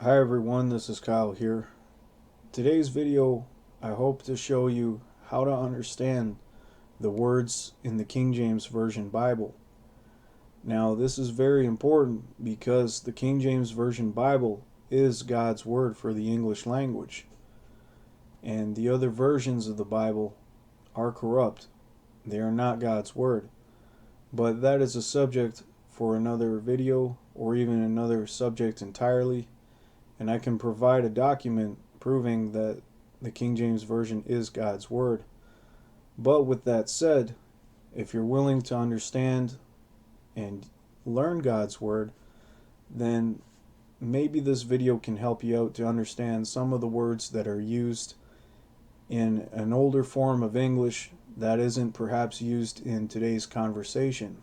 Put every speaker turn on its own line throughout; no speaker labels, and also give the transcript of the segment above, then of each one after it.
Hi everyone, this is Kyle here. Today's video, I hope to show you how to understand the words in the King James Version Bible. Now, this is very important because the King James Version Bible is God's word for the English language, and the other versions of the Bible are corrupt. They are not God's word. But that is a subject for another video or even another subject entirely. And I can provide a document proving that the King James Version is God's Word. But with that said, if you're willing to understand and learn God's Word, then maybe this video can help you out to understand some of the words that are used in an older form of English that isn't perhaps used in today's conversation.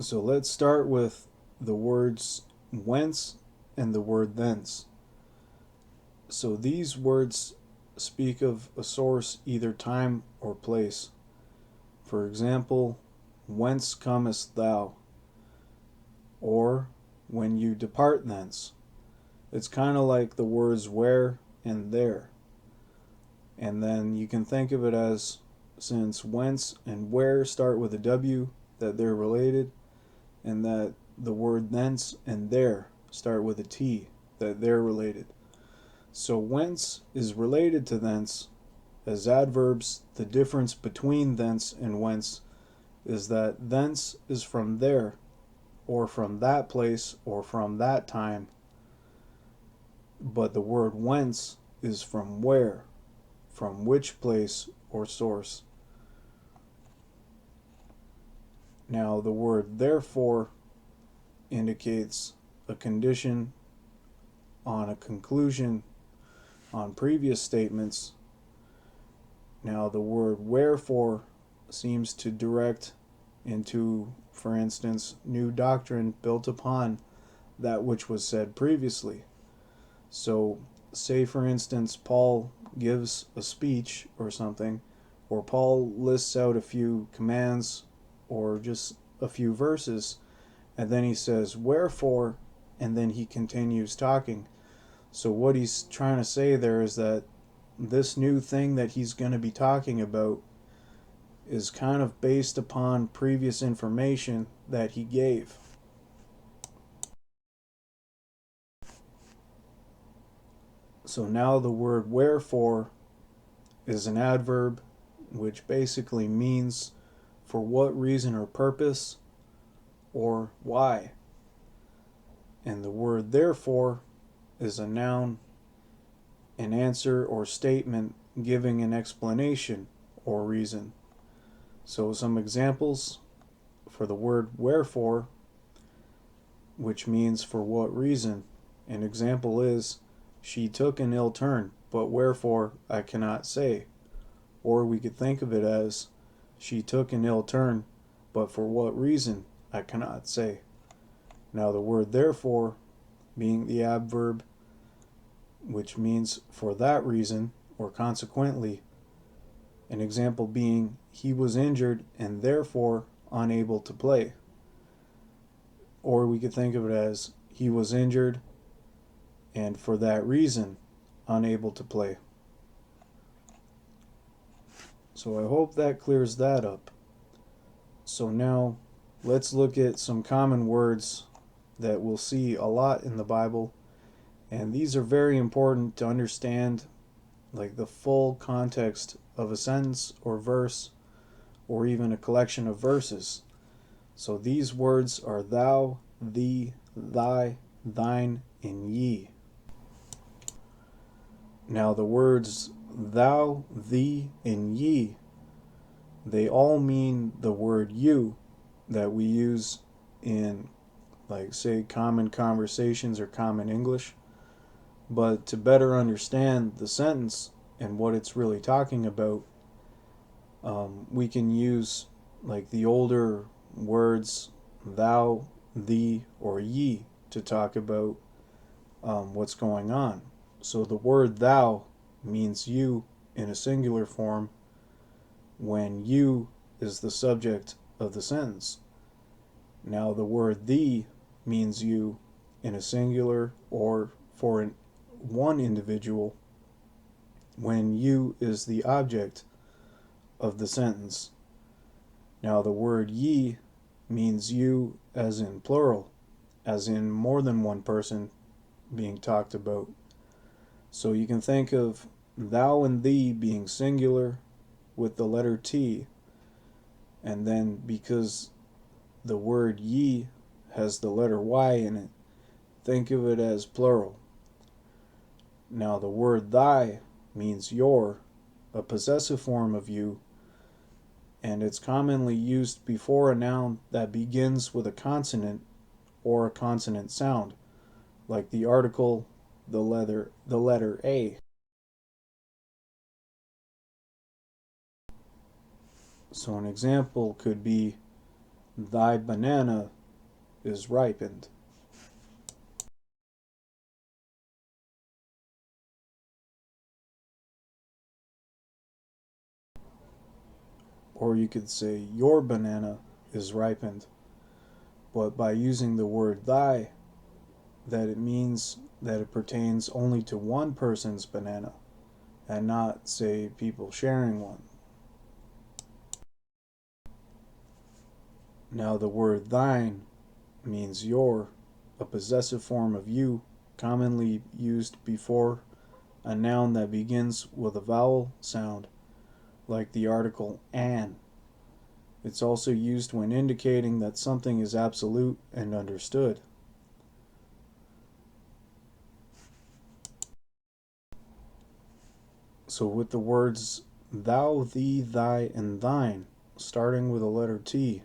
So let's start with the words whence and the word thence. So these words speak of a source, either time or place. For example, whence comest thou? Or when you depart thence. It's kind of like the words where and there. And then you can think of it as, since whence and where start with a W, that they're related, and that the word thence and there start with a T, that they're related. So whence is related to thence. As adverbs, the difference between thence and whence is that thence is from there, or from that place, or from that time. But the word whence is from where, from which place or source. Now the word therefore indicates a condition on a conclusion on previous statements. Now the word wherefore seems to direct into, for instance, new doctrine built upon that which was said previously. So say for instance Paul gives a speech or something, or Paul lists out a few commands or just a few verses, and then he says wherefore, and then he continues talking. So what he's trying to say there is that this new thing that he's going to be talking about is kind of based upon previous information that he gave. So now the word wherefore is an adverb which basically means for what reason or purpose, or why. And the word therefore is a noun, an answer or statement giving an explanation or reason. So some examples for the word wherefore, which means for what reason. An example is, she took an ill turn, but wherefore I cannot say. Or we could think of it as, she took an ill turn, but for what reason I cannot say. Now the word therefore being the adverb, which means for that reason or consequently. An example being, he was injured and therefore unable to play. Or we could think of it as, he was injured and for that reason unable to play. So I hope that clears that up. So now let's look at some common words that we'll see a lot in the Bible, and these are very important to understand, like the full context of a sentence or verse or even a collection of verses. So these words are thou, thee, thy, thine, and ye. Now the words thou, thee, and ye, they all mean the word you that we use in, like, say, common conversations or common English. But to better understand the sentence and what it's really talking about, we can use like the older words thou, thee, or ye to talk about what's going on. So the word thou means you in a singular form, when you is the subject of the sentence. Now the word thee means you in a singular or for one individual when you is the object of the sentence. Now the word ye means you as in plural, as in more than one person being talked about. So you can think of thou and thee being singular with the letter T, and then because the word ye has the letter Y in it, think of it as plural. Now the word thy means your, a possessive form of you, and it's commonly used before a noun that begins with a consonant or a consonant sound, like the article, the letter A. So an example could be, thy banana is ripened. Or you could say, your banana is ripened. But by using the word thy, that it means that it pertains only to one person's banana and not, say, people sharing one. Now the word thine means your, a possessive form of you, commonly used before a noun that begins with a vowel sound, like the article an. It's also used when indicating that something is absolute and understood. So with the words thou, thee, thy, and thine, starting with a letter T,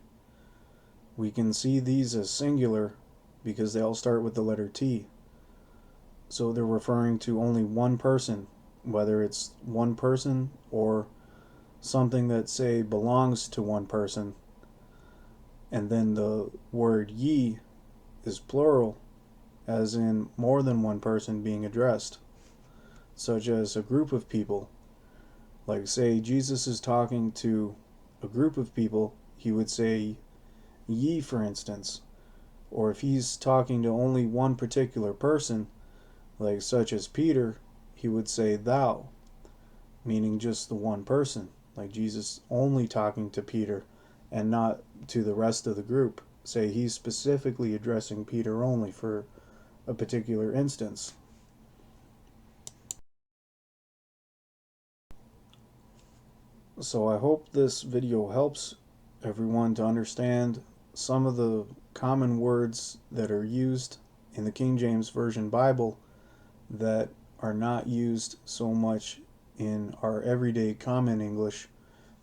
we can see these as singular because they all start with the letter T. So they're referring to only one person, whether it's one person or something that, say, belongs to one person. And then the word ye is plural, as in more than one person being addressed, such as a group of people. Like, say, Jesus is talking to a group of people, he would say ye, for instance. Or if he's talking to only one particular person, like such as Peter, he would say thou, meaning just the one person, like Jesus only talking to Peter and not to the rest of the group. Say he's specifically addressing Peter only for a particular instance. So I hope this video helps everyone to understand some of the common words that are used in the King James Version Bible that are not used so much in our everyday common English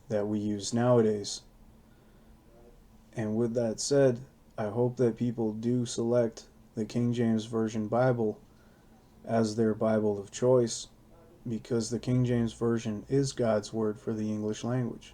that we use nowadays. And with that said, I hope that people do select the King James Version Bible as their Bible of choice, because the King James Version is God's word for the English language.